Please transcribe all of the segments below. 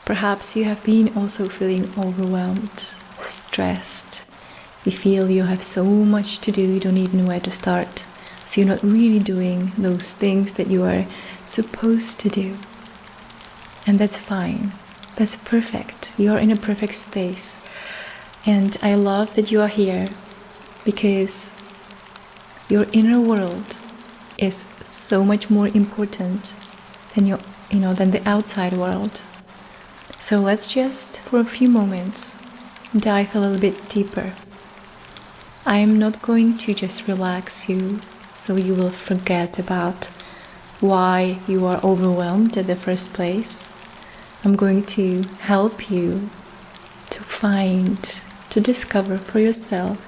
Perhaps you have been also feeling overwhelmed, stressed. You feel you have so much to do, you don't even know where to start. So you're not really doing those things that you are supposed to do. And that's fine. That's perfect. You are in a perfect space. And I love that you are here because your inner world is so much more important than than the outside world. So let's just, for a few moments, dive a little bit deeper. I am not going to just relax you so you will forget about why you are overwhelmed in the first place. I'm going to help you to find, to discover for yourself,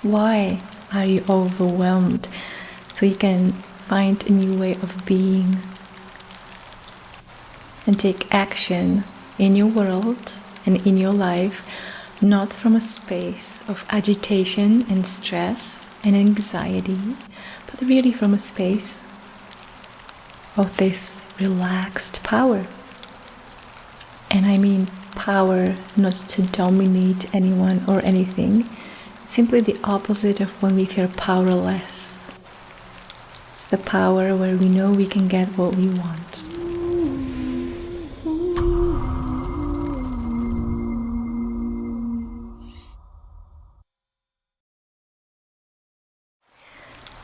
why are you overwhelmed, so you can find a new way of being and take action in your world and in your life, not from a space of agitation and stress and anxiety, but really from a space of this relaxed power. And I mean power not to dominate anyone or anything. It's simply the opposite of when we feel powerless. It's the power where we know we can get what we want.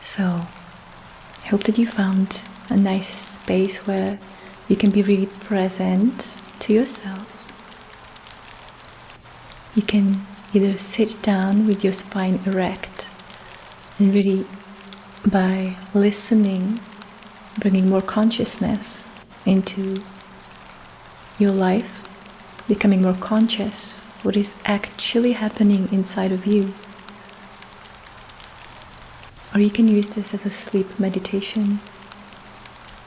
So, I hope that you found a nice space where you can be really present to yourself. You can either sit down with your spine erect and really, by listening, bringing more consciousness into your life, becoming more conscious what is actually happening inside of you. Or you can use this as a sleep meditation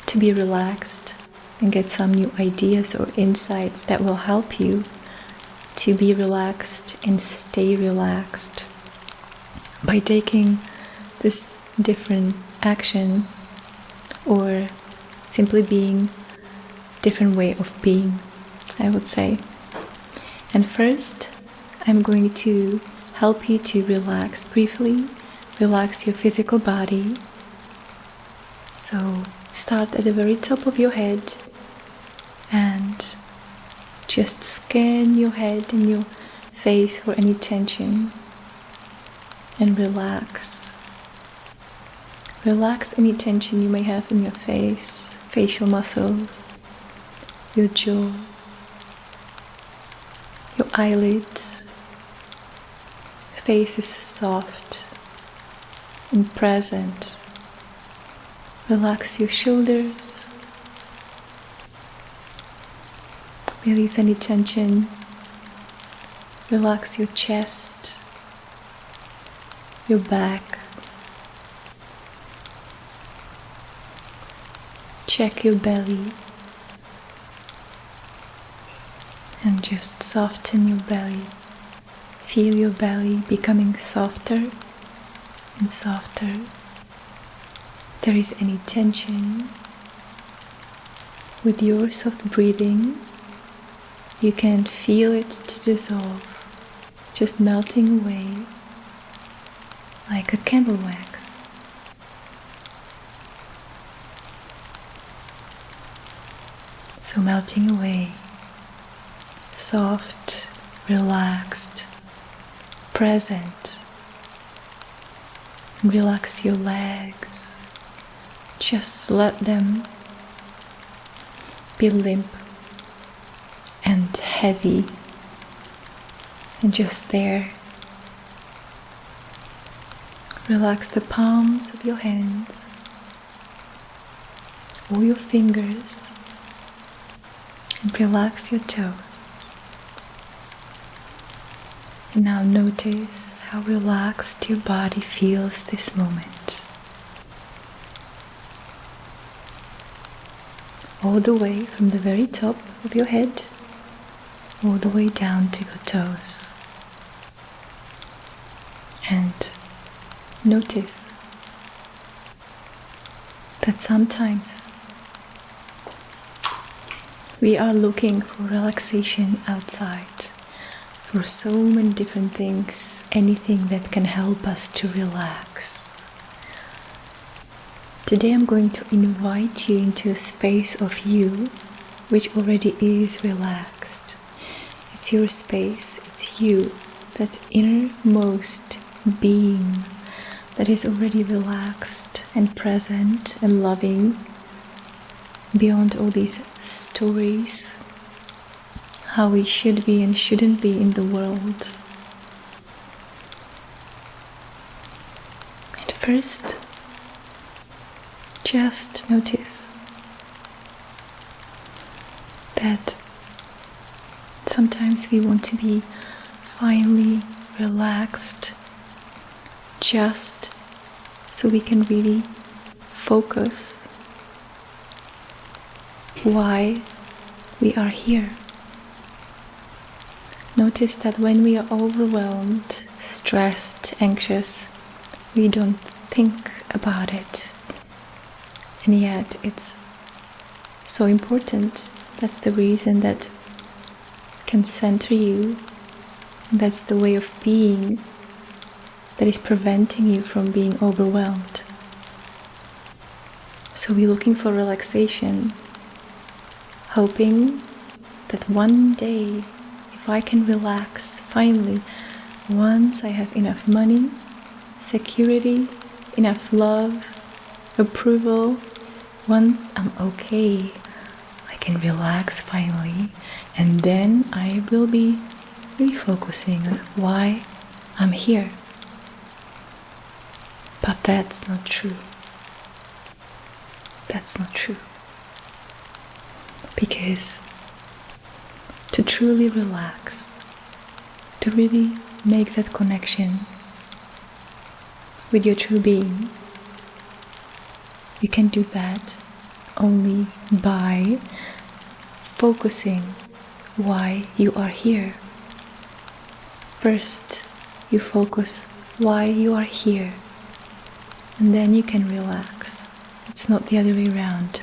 to be relaxed and get some new ideas or insights that will help you to be relaxed and stay relaxed by taking this different action or simply being different way of being, I would say. And first, I'm going to help you to relax briefly. Relax your physical body. So start at the very top of your head and just scan your head and your face for any tension and relax. Relax any tension you may have in your face, facial muscles, your jaw, your eyelids. Face is soft and present. Relax your shoulders. Release any tension. Relax your chest, your back. Check your belly and just soften your belly. Feel your belly becoming softer and softer. If there is any tension, with your soft breathing, you can feel it to dissolve, just melting away like a candle wax. So melting away, soft, relaxed, present. Relax your legs. Just let them be limp and heavy and just there. Relax the palms of your hands, all your fingers, and relax your toes. And now notice how relaxed your body feels this moment. All the way from the very top of your head, all the way down to your toes. And notice that sometimes We are looking for relaxation outside, for so many different things, anything that can help us to relax. Today I'm going to invite you into a space of you which already is relaxed. It's your space, it's you, that innermost being that is already relaxed and present and loving beyond all these stories, how we should be and shouldn't be in the world. And first, just notice that sometimes we want to be finally relaxed just so we can really focus why we are here. Notice that when we are overwhelmed, stressed, anxious, we don't think about it. And yet it's so important. That's the reason that can center you. That's the way of being that is preventing you from being overwhelmed. So we're looking for relaxation, hoping that one day, if I can relax finally, once I have enough money, security, enough love, approval, once I'm okay, I can relax finally, and then I will be refocusing on why I'm here. But that's not true. That's not true. Because to truly relax, to really make that connection with your true being, you can do that only by focusing why you are here. First, you focus why you are here, and then you can relax. It's not the other way around.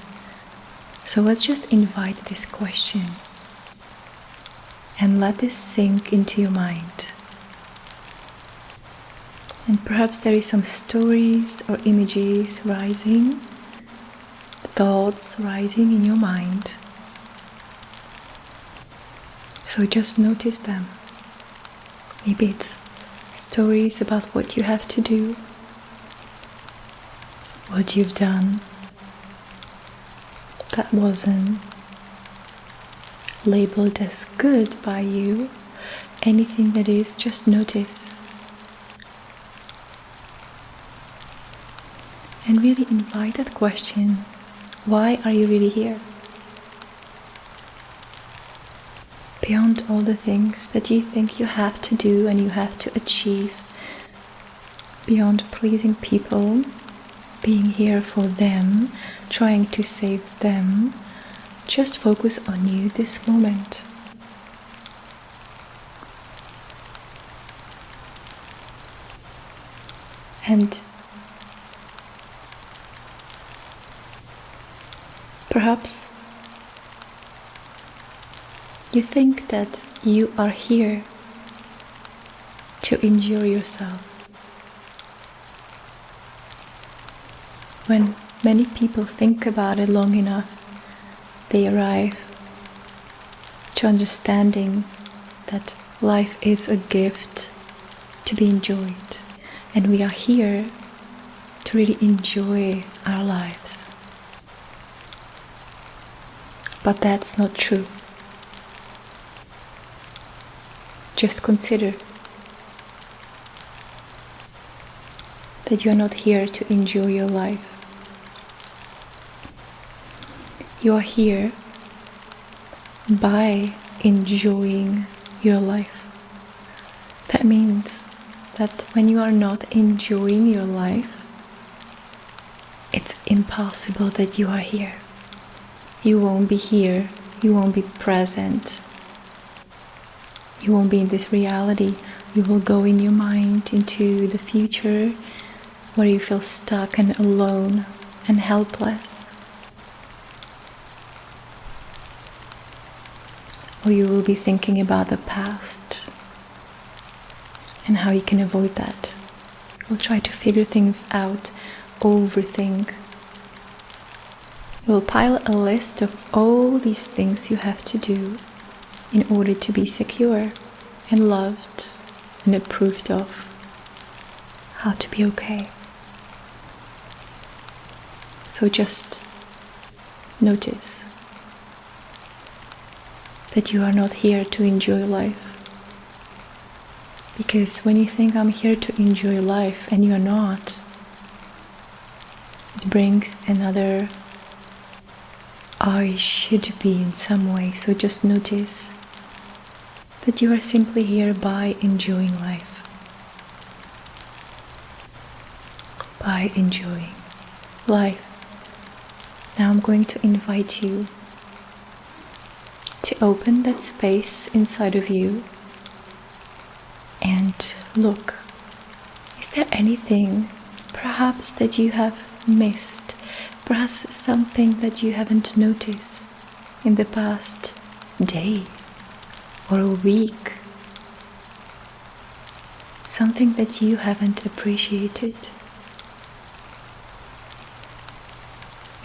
So let's just invite this question and let this sink into your mind. And perhaps there is some stories or images rising, thoughts rising in your mind. So just notice them. Maybe it's stories about what you have to do, what you've done that wasn't labeled as good by you. Anything that is, just notice. And really invite that question, why are you really here? Beyond all the things that you think you have to do and you have to achieve, beyond pleasing people, being here for them, trying to save them, just focus on you this moment. And perhaps you think that you are here to enjoy yourself. When many people think about it long enough, they arrive to understanding that life is a gift to be enjoyed, and we are here to really enjoy our lives. But that's not true. Just consider that you are not here to enjoy your life. You are here by enjoying your life. That means that when you are not enjoying your life, it's impossible that you are here. You won't be here, you won't be present. You won't be in this reality. You will go in your mind into the future where you feel stuck and alone and helpless. or you will be thinking about the past and how you can avoid that. You'll try to figure things out, overthink. You will pile a list of all these things you have to do in order to be secure and loved and approved of. How to be okay. So just notice that you are not here to enjoy life. Because when you think I'm here to enjoy life and you are not, it brings another I should be in some way. So just notice that you are simply here by enjoying life, by enjoying life. Now I'm going to invite you to open that space inside of you and look. Is there anything perhaps that you have missed? Perhaps something that you haven't noticed in the past day or a week? Something that you haven't appreciated?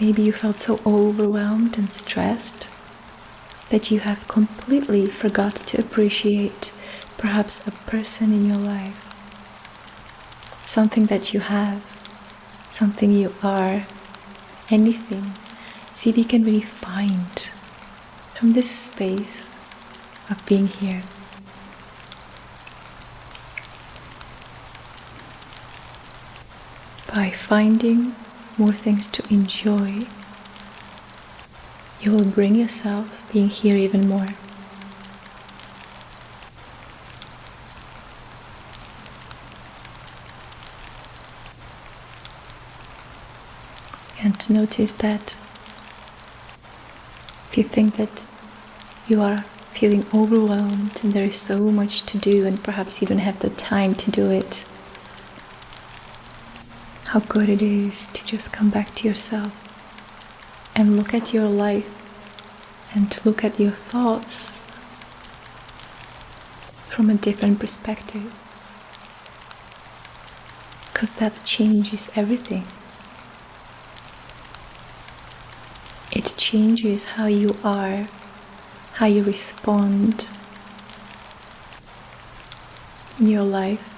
Maybe you felt so overwhelmed and stressed that you have completely forgot to appreciate perhaps a person in your life, something that you have, something you are, anything. See if you can really find from this space of being here. By finding more things to enjoy, you will bring yourself being here even more. And notice that if you think that you are feeling overwhelmed and there is so much to do and perhaps you don't have the time to do it, how good it is to just come back to yourself and look at your life and look at your thoughts from a different perspective, because that changes everything. It changes how you are, how you respond in your life.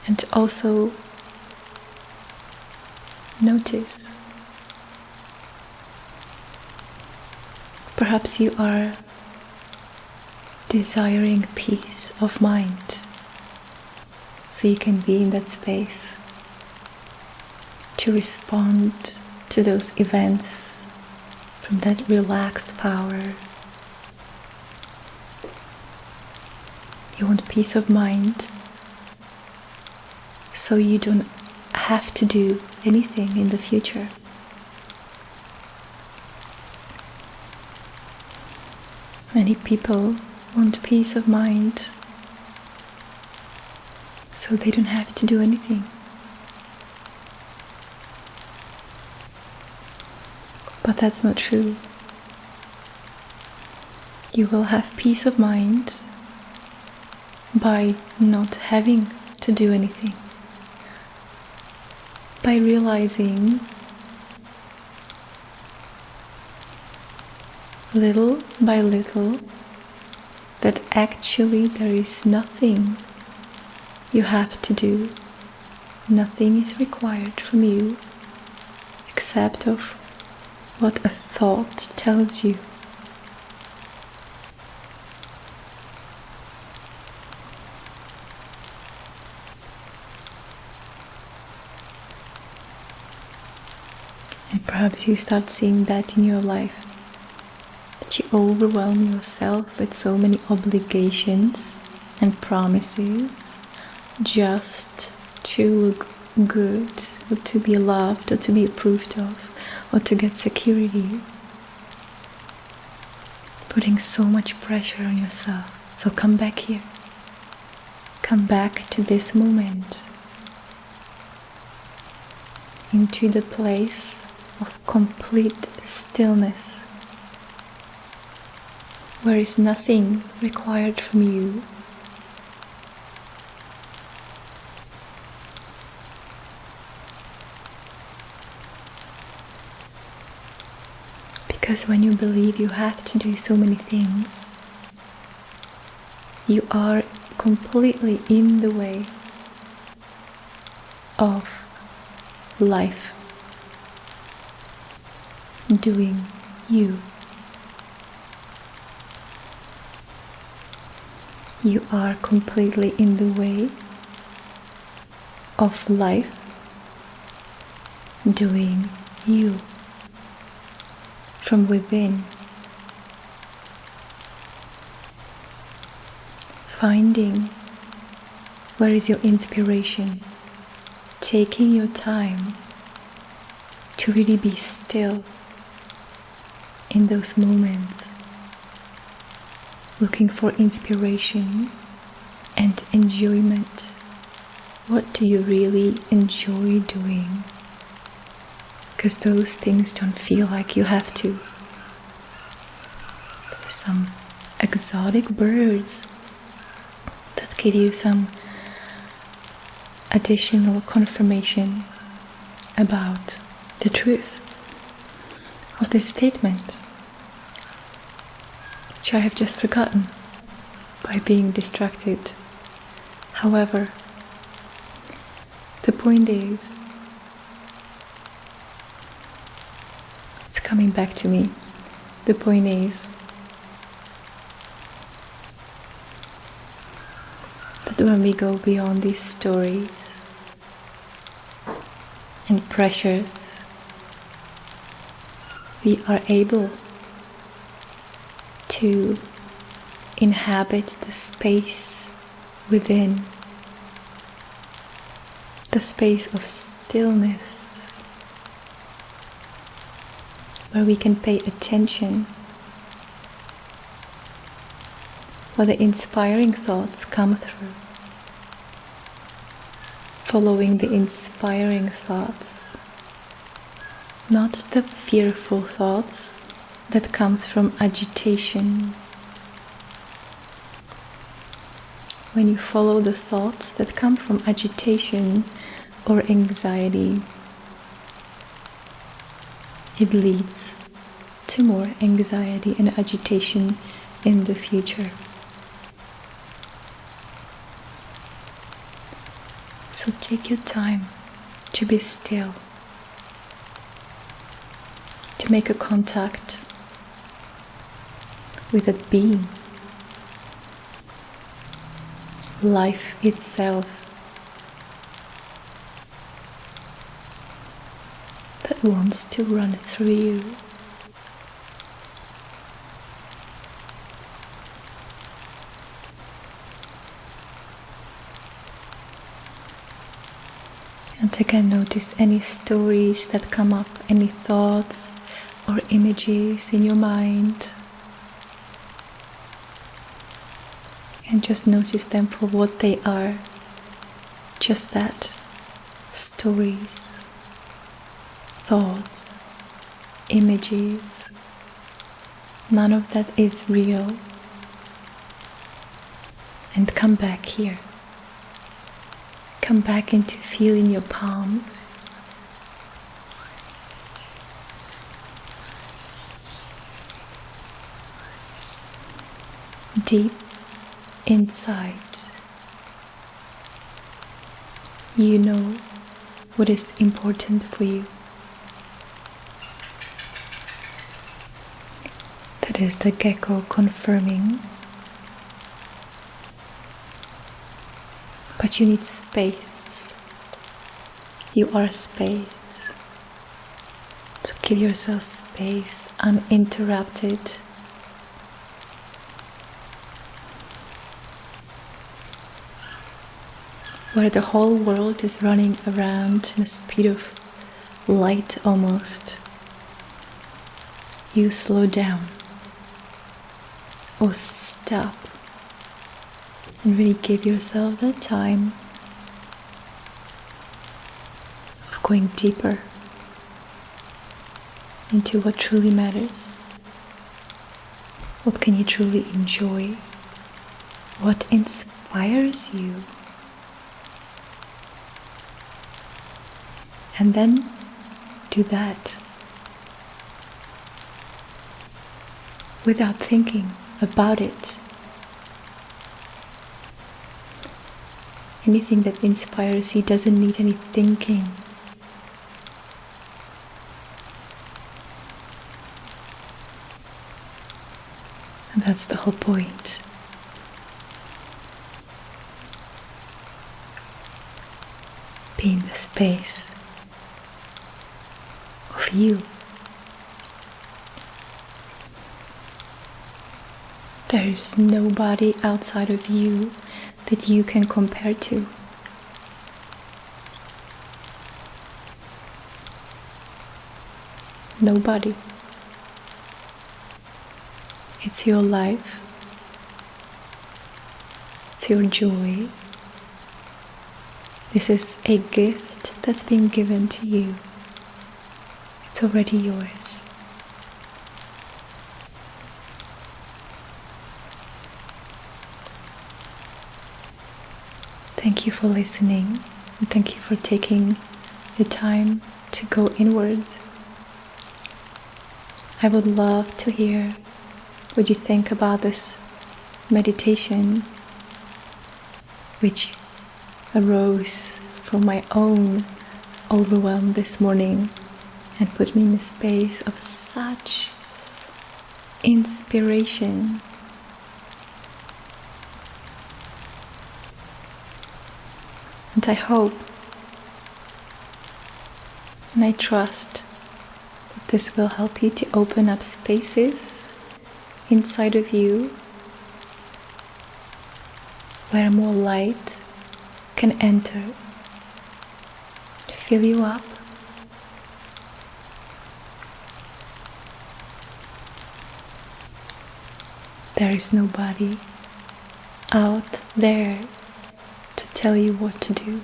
And also notice, perhaps you are desiring peace of mind, so you can be in that space to respond to those events from that relaxed power. You want peace of mind, so you don't have to do anything in the future. Many people want peace of mind, so they don't have to do anything. But that's not true. You will have peace of mind by not having to do anything. By realizing little by little that actually there is nothing you have to do, nothing is required from you except of what a thought tells you. And perhaps you start seeing that in your life, that you overwhelm yourself with so many obligations and promises just to look good, or to be loved, or to be approved of, or to get security. Putting so much pressure on yourself. So come back here. Come back to this moment. into the place of complete stillness, where is nothing required from you. Because when you believe you have to do so many things, you are completely in the way of life, doing you. You are completely in the way of life, doing you from within, finding where is your inspiration, taking your time to really be still in those moments, looking for inspiration and enjoyment. What do you really enjoy doing? Because those things don't feel like you have to. There's some exotic birds that give you some additional confirmation about the truth of this statement, which I have just forgotten by being distracted. However, the point is, it's coming back to me. The point is that when we go beyond these stories and pressures, we are able to inhabit the space within, the space of stillness, where we can pay attention where the inspiring thoughts come through, following the inspiring thoughts, not the fearful thoughts that comes from agitation. When you follow the thoughts that come from agitation or anxiety, it leads to more anxiety and agitation in the future. So take your time to be still, to make a contact with a being, life itself, that wants to run through you. And again, notice any stories that come up, any thoughts or images in your mind. And just notice them for what they are. Just that. Stories, thoughts, images. None of that is real. And come back here. Come back into feeling your palms. Deep inside, you know what is important for you. That is the gecko confirming. But you need space. You are space. So give yourself space, uninterrupted. Where the whole world is running around in the speed of light almost. You slow down or stop. And really give yourself that time. Of going deeper into what truly matters. What can you truly enjoy? What inspires you? And then do that without thinking about it. Anything that inspires you doesn't need any thinking. And that's the whole point. Be in the space of you. There is nobody outside of you that you can compare to. Nobody. It's your life. It's your joy. This is a gift that's been given to you. It's already yours. Thank you for listening, and thank you for taking the time to go inward. I would love to hear what you think about this meditation, which arose from my own overwhelm this morning and put me in a space of such inspiration. And I hope and I trust that this will help you to open up spaces inside of you where more light can enter to fill you up. There is nobody out there to tell you what to do.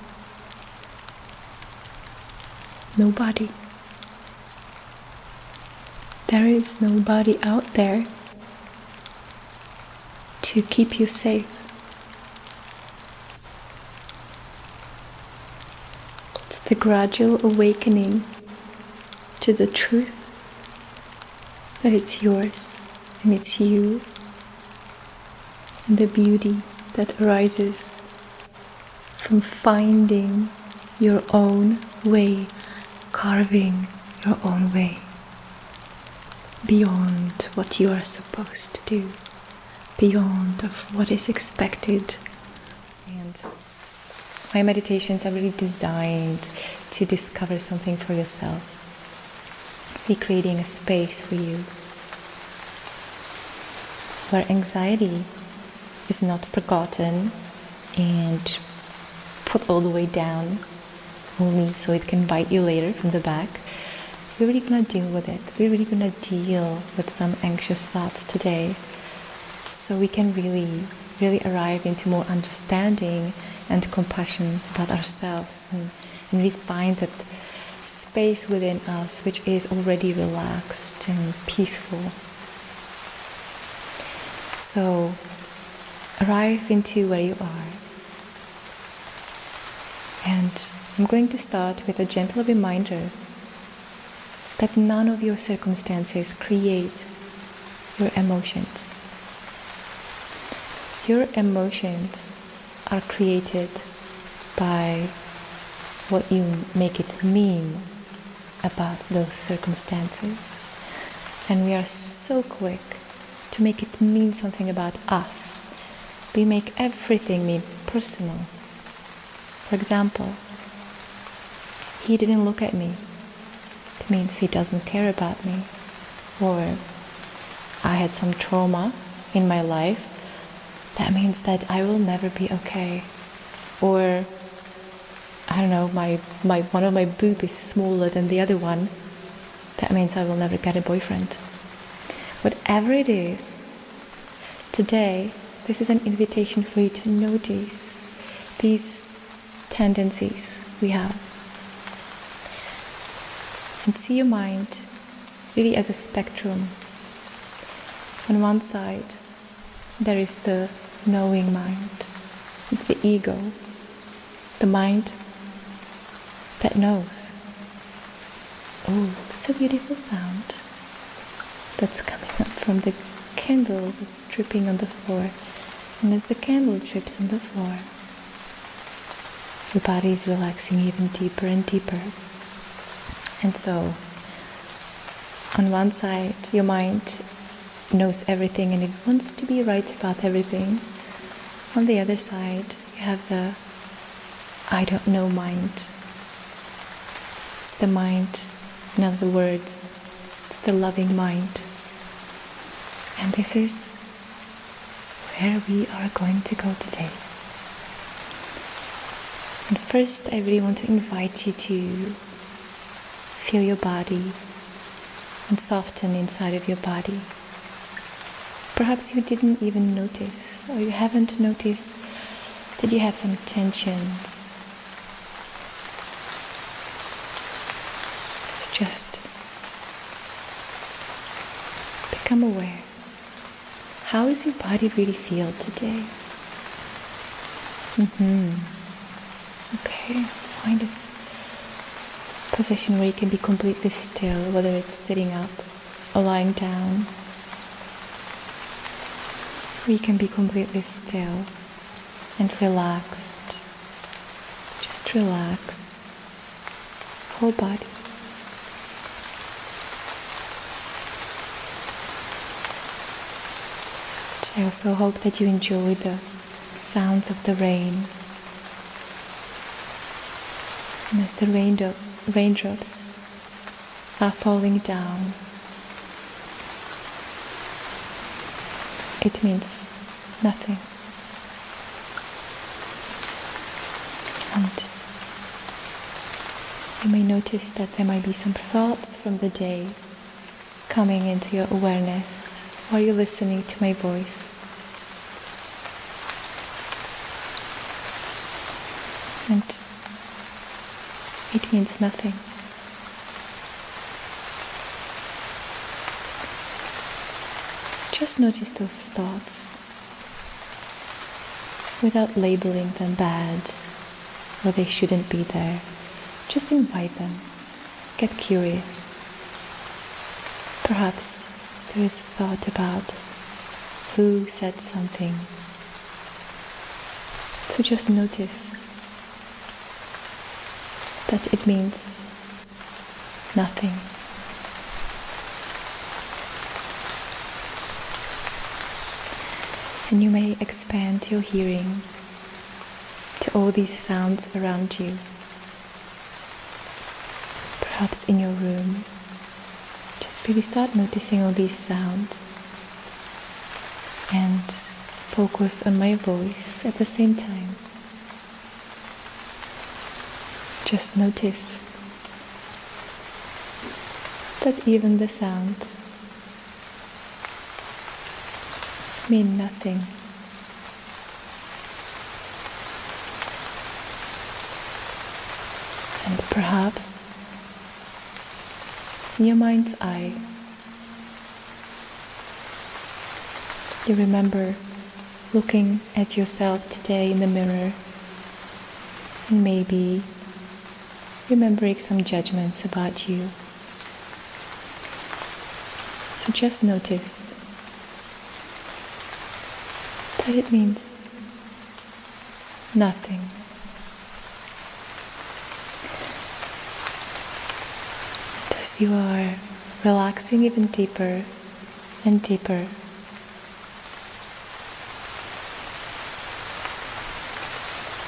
Nobody. There is nobody out there to keep you safe. It's the gradual awakening to the truth that it's yours and it's you, and the beauty that arises from finding your own way, carving your own way beyond what you are supposed to do, beyond of what is expected. And my meditations are really designed to discover something for yourself, recreating a space for you where anxiety is not forgotten and put all the way down only so it can bite you later from the back. We're really going to deal with it. We're really going to deal with some anxious thoughts today so we can really arrive into more understanding and compassion about ourselves and really find that space within us which is already relaxed and peaceful. So arrive into where you are. And I'm going to start with a gentle reminder that none of your circumstances create your emotions. Your emotions are created by what you make it mean about those circumstances. And we are so quick to make it mean something about us. We make everything mean personal. For example, he didn't look at me. It means he doesn't care about me. Or I had some trauma in my life. That means that I will never be okay. Or I don't know, my one of my boob is smaller than the other one. That means I will never get a boyfriend. Whatever it is, today this is an invitation for you to notice these tendencies we have And see your mind really as a spectrum. On one side, there is the knowing mind. It's the ego. It's the mind that knows. Oh, that's a beautiful sound that's coming up from the candle that's dripping on the floor. And as the candle drips on the floor, your body is relaxing even deeper and deeper. And so, on one side, your mind knows everything and it wants to be right about everything. On the other side, you have the I don't know mind. It's the mind, in other words, it's the loving mind. And this is where we are going to go today. And first, I really want to invite you to feel your body and soften inside of your body. Perhaps you didn't even notice, or you haven't noticed that you have some tensions. It's just become aware. How does your body really feel today? Okay, find this position where you can be completely still, whether it's sitting up or lying down. Where you can be completely still and relaxed. Just relax. Whole body. I also hope that you enjoy the sounds of the rain. And as the raindrops are falling down, it means nothing. And you may notice that there might be some thoughts from the day coming into your awareness while you're listening to my voice. And it means nothing. Just notice those thoughts without labeling them bad or they shouldn't be there. Just invite them. Get curious. Perhaps there is a thought about who said something. So just notice that it means nothing. And you may expand your hearing to all these sounds around you. Perhaps in your room. Just really start noticing all these sounds and focus on my voice at the same time. Just notice that even the sounds mean nothing. And perhaps in your mind's eye, you remember looking at yourself today in the mirror and maybe remembering some judgments about you. So just notice that it means nothing. As you are relaxing even deeper and deeper,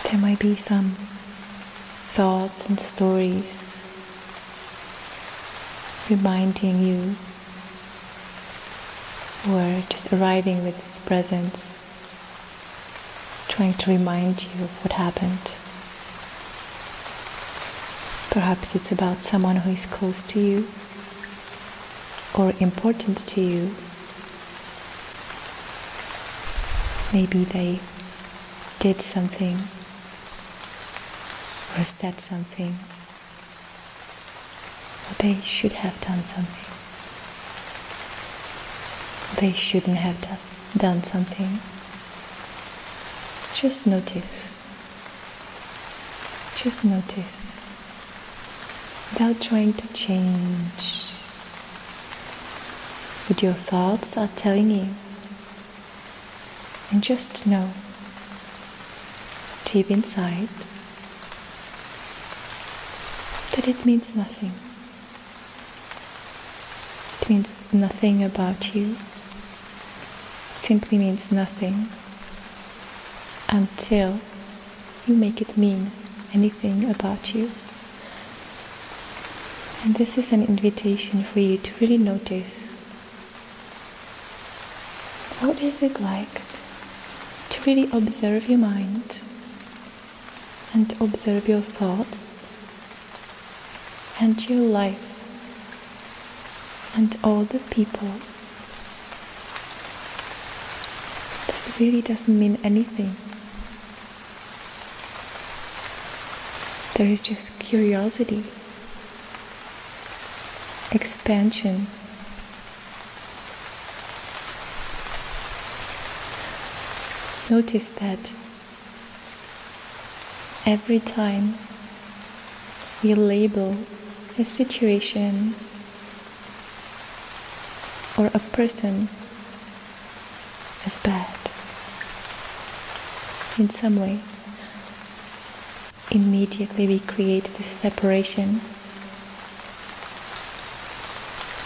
there might be some thoughts and stories reminding you or just arriving with its presence, trying to remind you of what happened. Perhaps it's about someone who is close to you or important to you. Maybe they did something or said something Or they should have done something. They shouldn't have done something. Just notice. Just notice. Without trying to change what your thoughts are telling you. And just know, deep inside, that it means nothing. It means nothing about you. It simply means nothing until you make it mean anything about you. And this is an invitation for you to really notice, what is it like to really observe your mind and observe your thoughts and your life and all the people that really doesn't mean anything. There is just curiosity, expansion. Notice that every time we label a situation or a person as bad in some way, immediately we create this separation.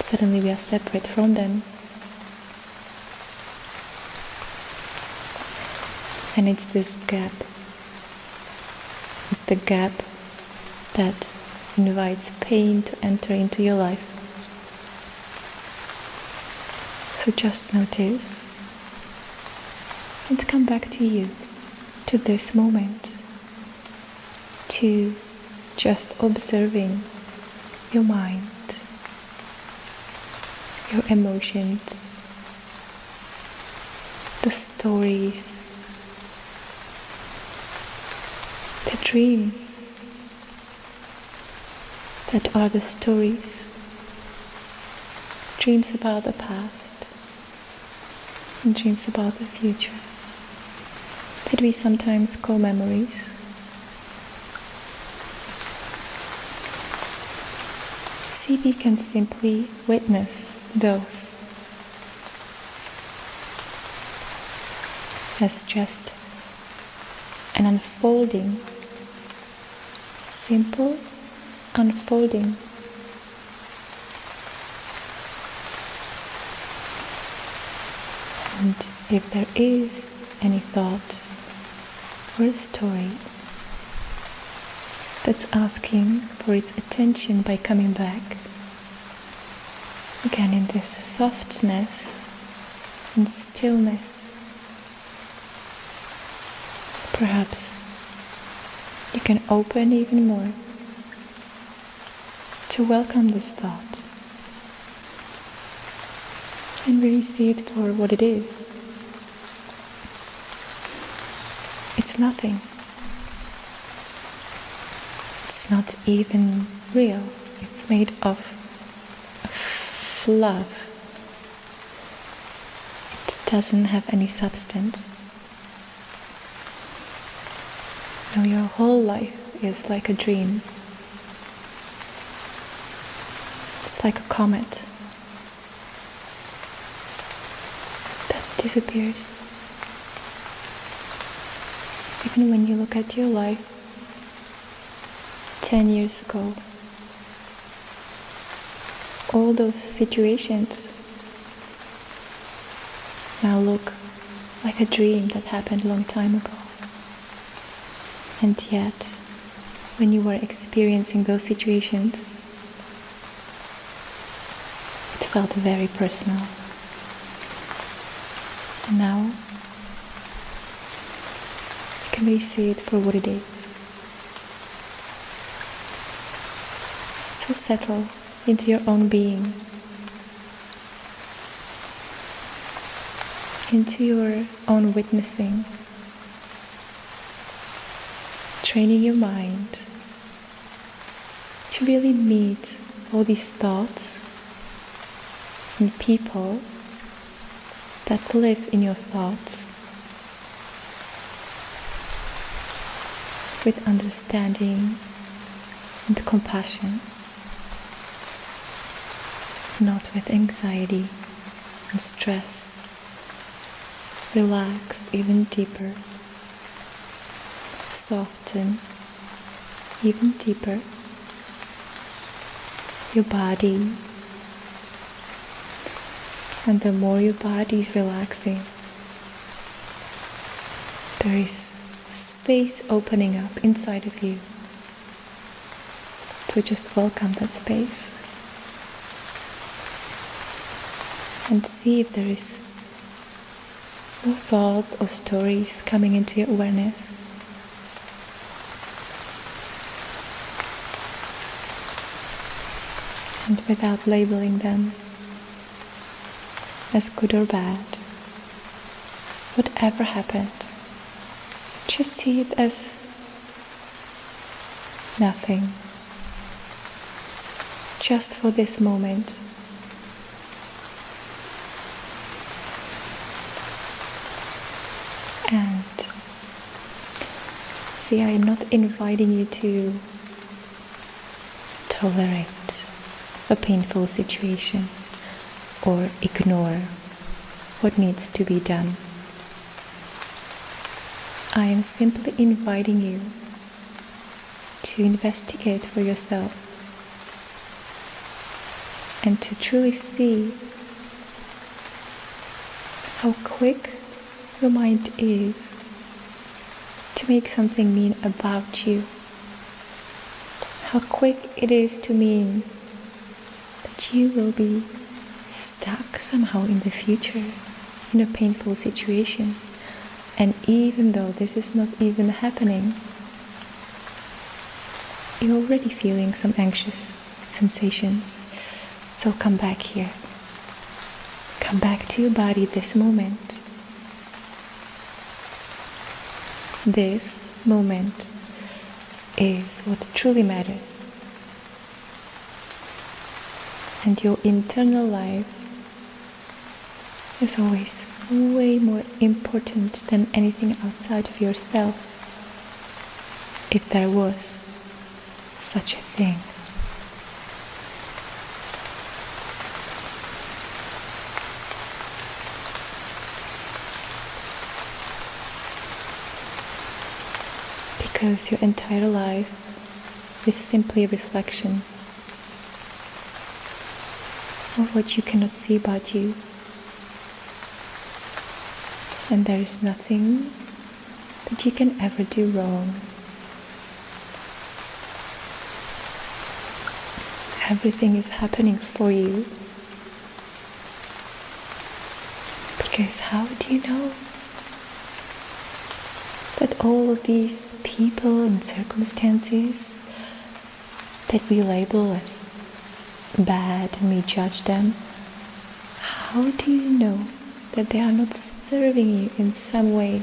Suddenly we are separate from them. And it's this gap. It's the gap that invites pain to enter into your life. So just notice and come back to you, to this moment, to just observing your mind, your emotions, the stories, the dreams that are the stories, dreams about the past and dreams about the future that we sometimes call memories. See if we can simply witness those as just an unfolding, simple unfolding. And if there is any thought or a story that's asking for its attention by coming back, again in this softness and stillness, perhaps you can open even more to welcome this thought and really see it for what it is. It's nothing. It's not even real. It's made of fluff. It doesn't have any substance. Now your whole life is like a dream. It's like a comet that disappears. Even when you look at your life 10 years ago, all those situations now look like a dream that happened a long time ago. And yet, when you were experiencing those situations, it felt very personal. And now, you can really see it for what it is. So settle into your own being, into your own witnessing, training your mind to really meet all these thoughts and people that live in your thoughts with understanding and compassion, not with anxiety and stress. Relax even deeper. Soften even deeper your body. And the more your body is relaxing, there is a space opening up inside of you. So just welcome that space and see if there is more thoughts or stories coming into your awareness. And without labeling them as good or bad, whatever happened, just see it as nothing, just for this moment. And see, I am not inviting you to tolerate a painful situation or ignore what needs to be done. I am simply inviting you to investigate for yourself and to truly see how quick your mind is to make something mean about you, how quick it is to mean that you will be stuck somehow in the future in a painful situation. And even though this is not even happening, you're already feeling some anxious sensations. So come back here. Come back to your body this moment. This moment is what truly matters. And your internal life is always way more important than anything outside of yourself, if there was such a thing. Because your entire life is simply a reflection of what you cannot see about you. And there is nothing that you can ever do wrong. Everything is happening for you. Because how do you know that all of these people and circumstances that we label as bad and we judge them, how do you know that they are not serving you in some way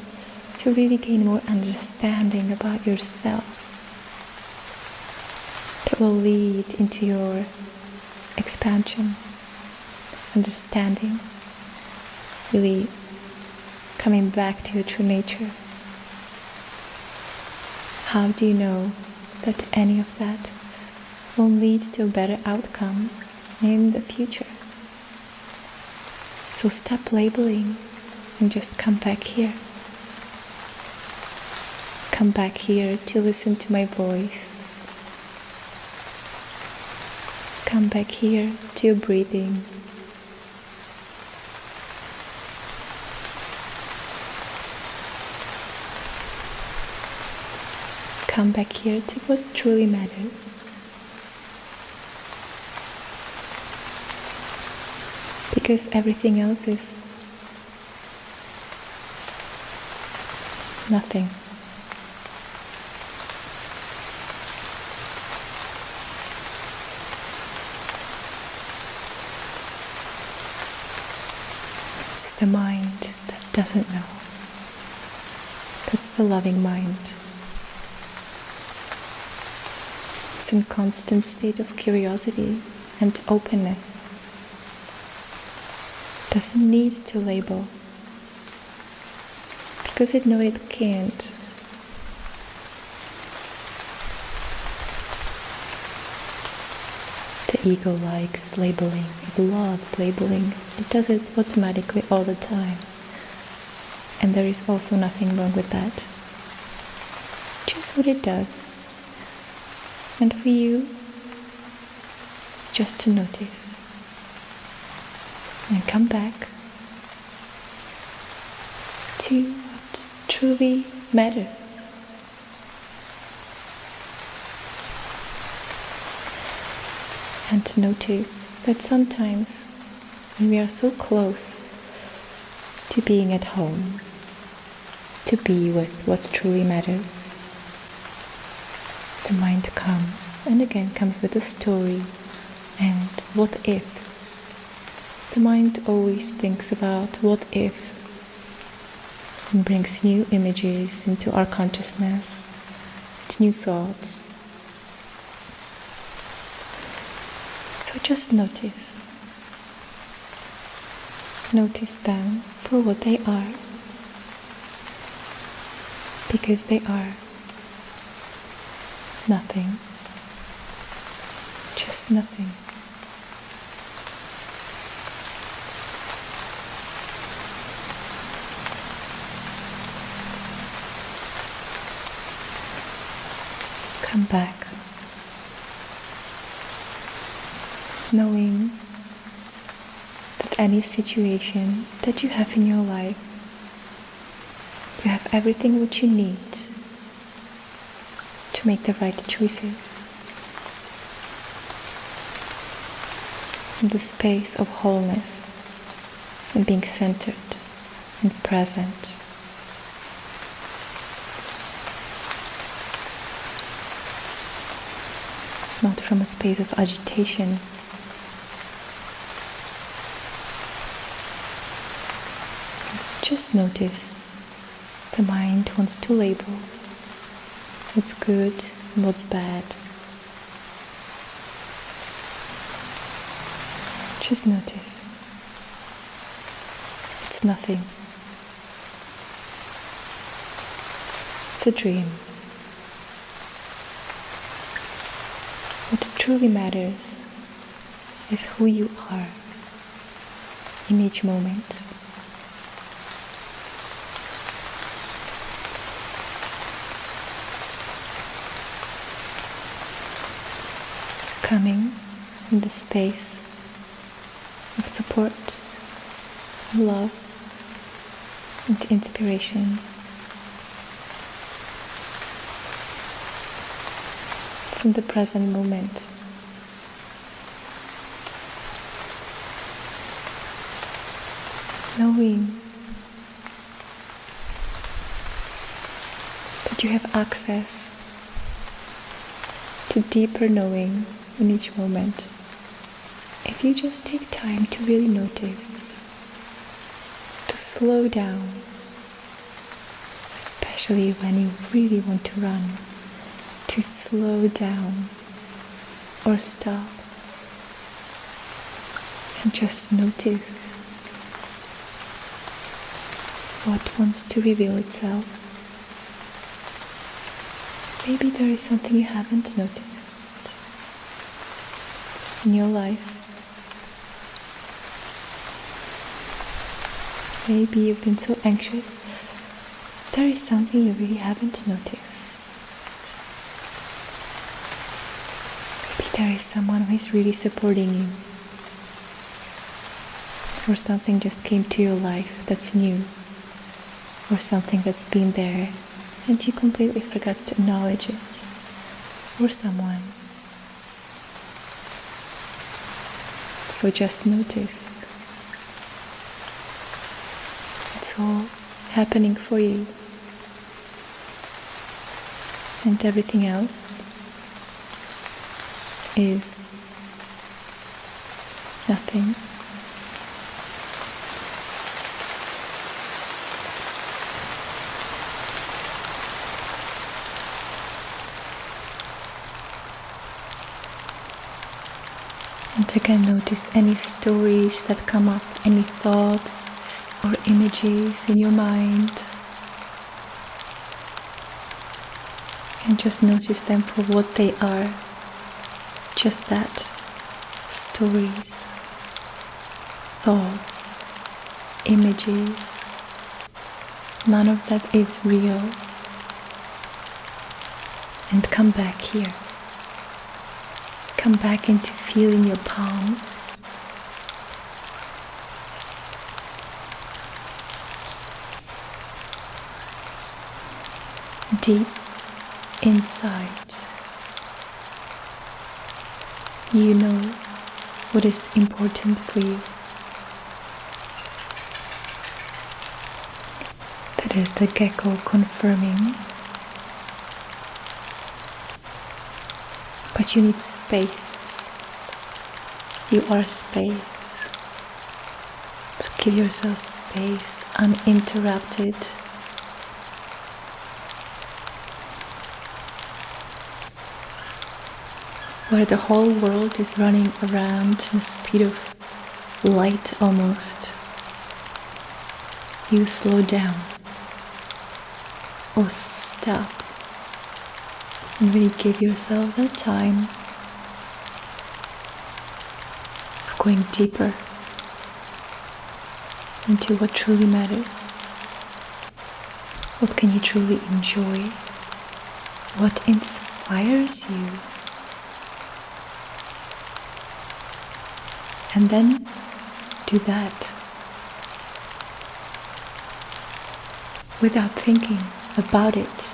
to really gain more understanding about yourself that will lead into your expansion, understanding, really coming back to your true nature? How do you know that any of that will lead to a better outcome in the future? So stop labeling and just come back here. Come back here to listen to my voice. Come back here to your breathing. Come back here to what truly matters. Because everything else is nothing. It's the mind that doesn't know. That's the loving mind. It's in constant state of curiosity. and openness. Doesn't need to label, because it knows it can't. The ego likes labeling, it loves labeling, it does it automatically all the time. And there is also nothing wrong with that. Just what it does. And for you, it's just to notice. And come back to what truly matters. And notice that sometimes when we are so close to being at home, to be with what truly matters, the mind comes and again comes with a story and what ifs. The mind always thinks about what if and brings new images into our consciousness, new thoughts. So just notice. Notice them for what they are, because they are nothing, just nothing. Come back, knowing that any situation that you have in your life, you have everything what you need to make the right choices. In the space of wholeness and being centered and present. Not from a space of agitation. Just notice the mind wants to label what's good and what's bad. Just notice. It's nothing. It's a dream. What truly matters is who you are in each moment. Coming in the space of support, love, and inspiration. From the present moment. Knowing that you have access to deeper knowing in each moment. If you just take time to really notice, to slow down, especially when you really want to run, to slow down or stop and just notice what wants to reveal itself. Maybe there is something you haven't noticed in your life. Maybe you've been so anxious, there is something you really haven't noticed. Maybe there is someone who is really supporting you, or something just came to your life that's new, or something that's been there and you completely forgot to acknowledge it, or someone. So just notice. It's all happening for you. And everything else is nothing. And again, notice any stories that come up, any thoughts or images in your mind. And just notice them for what they are. Just that. Stories, thoughts, images. None of that is real. And come back here. Come back into feeling your palms. Deep inside, you know what is important for you. That is the gecko confirming. But you need space. You are space. So give yourself space, uninterrupted. Where the whole world is running around in the speed of light almost. You slow down. Or stop. And really give yourself the time of going deeper into what truly matters. What can you truly enjoy? What inspires you? And then do that without thinking about it.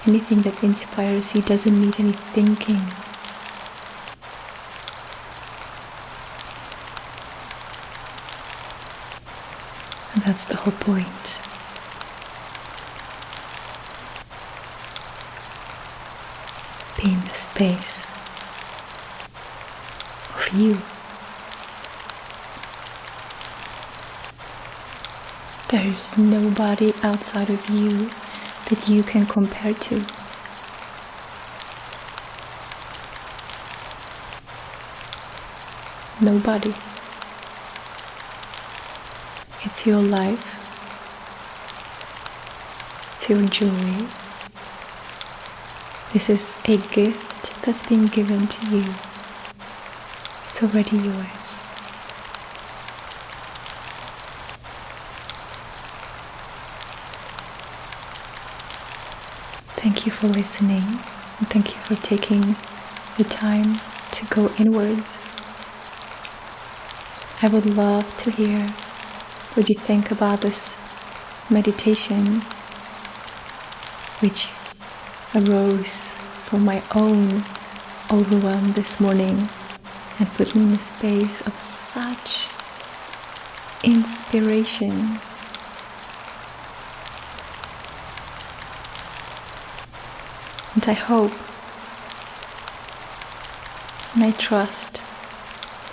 Anything that inspires you doesn't need any thinking. And that's the whole point. Be in the space of you. There is nobody outside of you that you can compare to. Nobody. It's your life. It's your joy. This is a gift that's been given to you. It's already yours. Thank you for listening, and thank you for taking the time to go inward. I would love to hear what you think about this meditation, which arose from my own overwhelm this morning and put me in a space of such inspiration. And I hope and I trust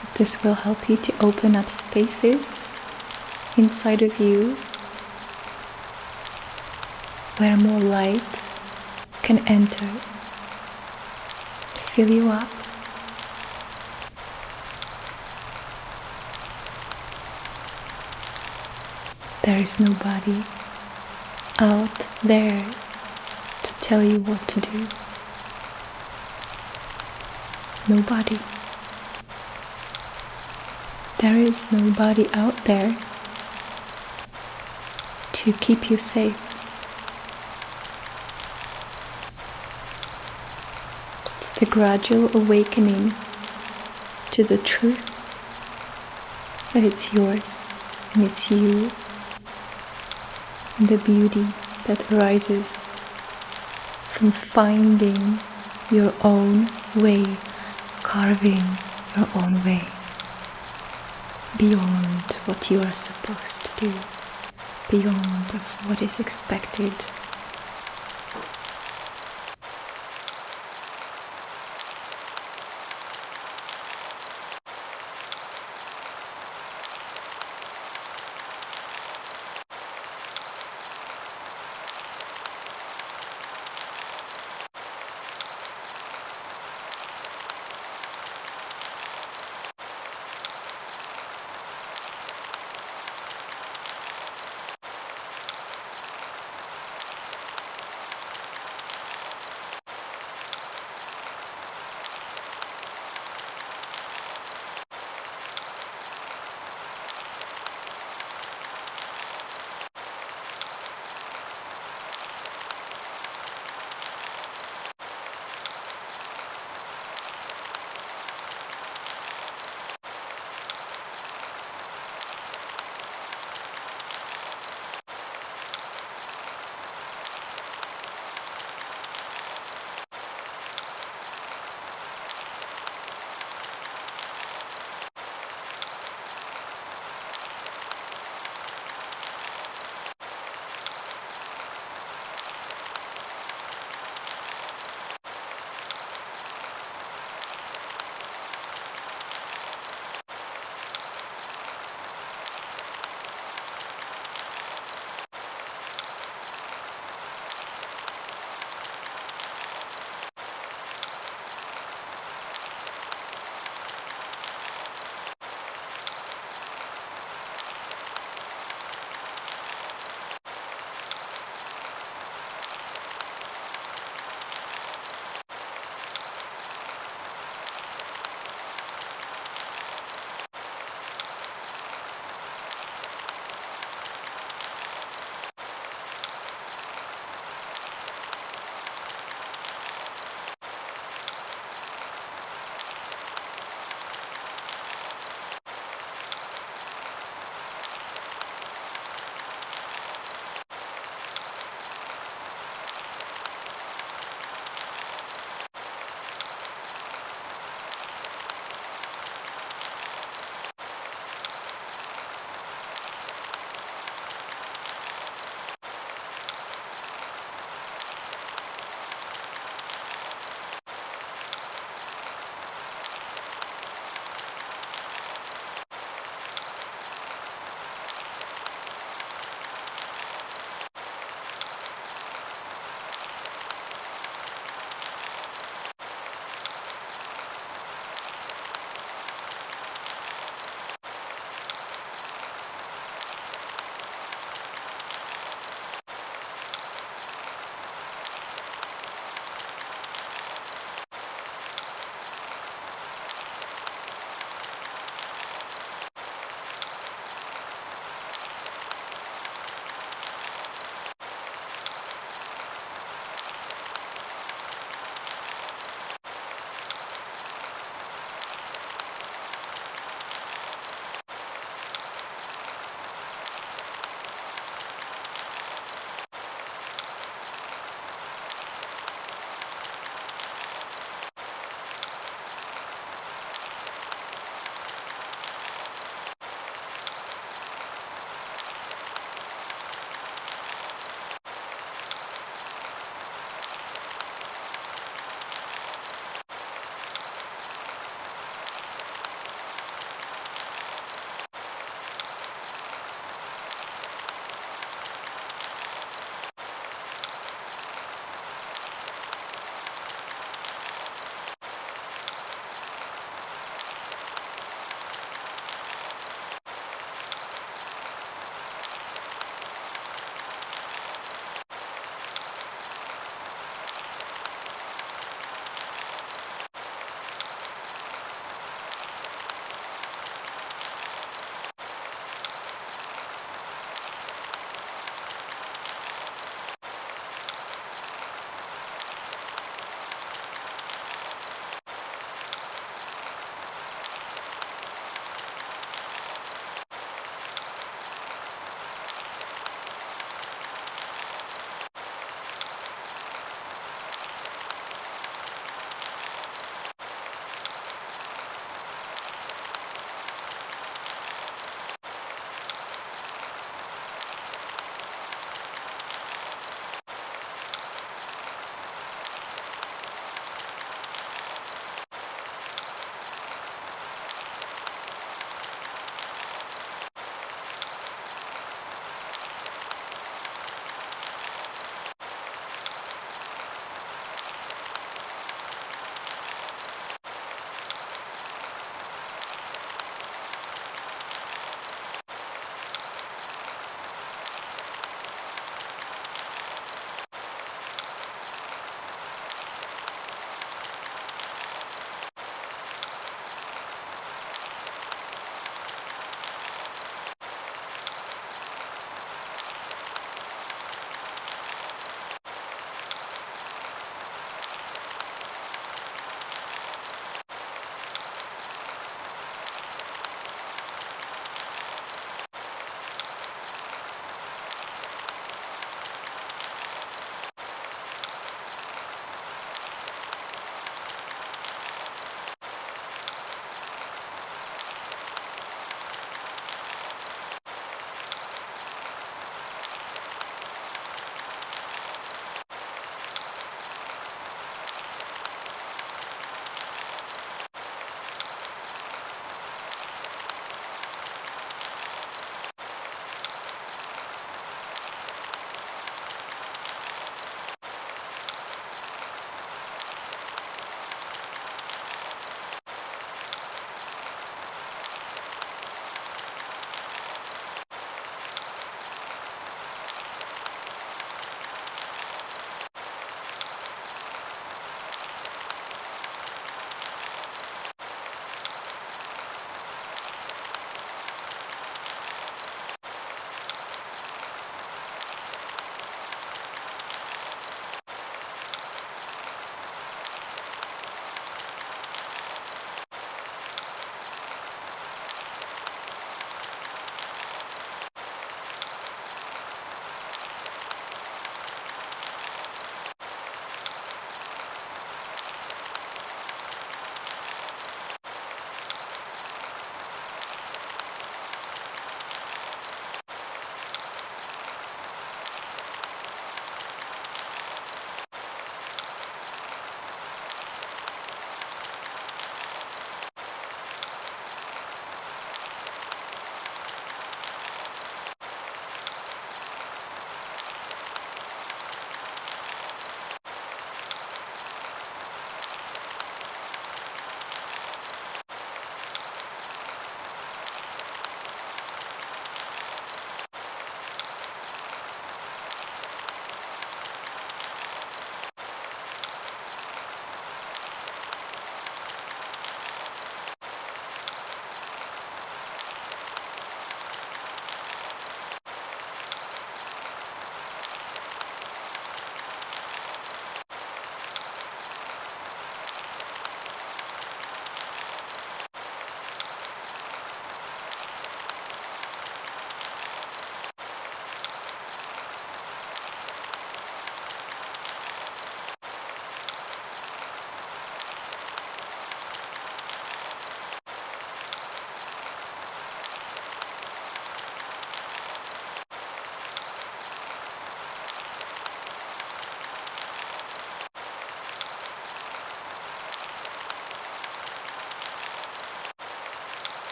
that this will help you to open up spaces inside of you where more light can enter, fill you up. There is nobody out there to tell you what to do. Nobody. There is nobody out there to keep you safe. It's the gradual awakening to the truth that it's yours and it's you, and the beauty that arises from finding your own way, carving your own way beyond what you are supposed to do, beyond of what is expected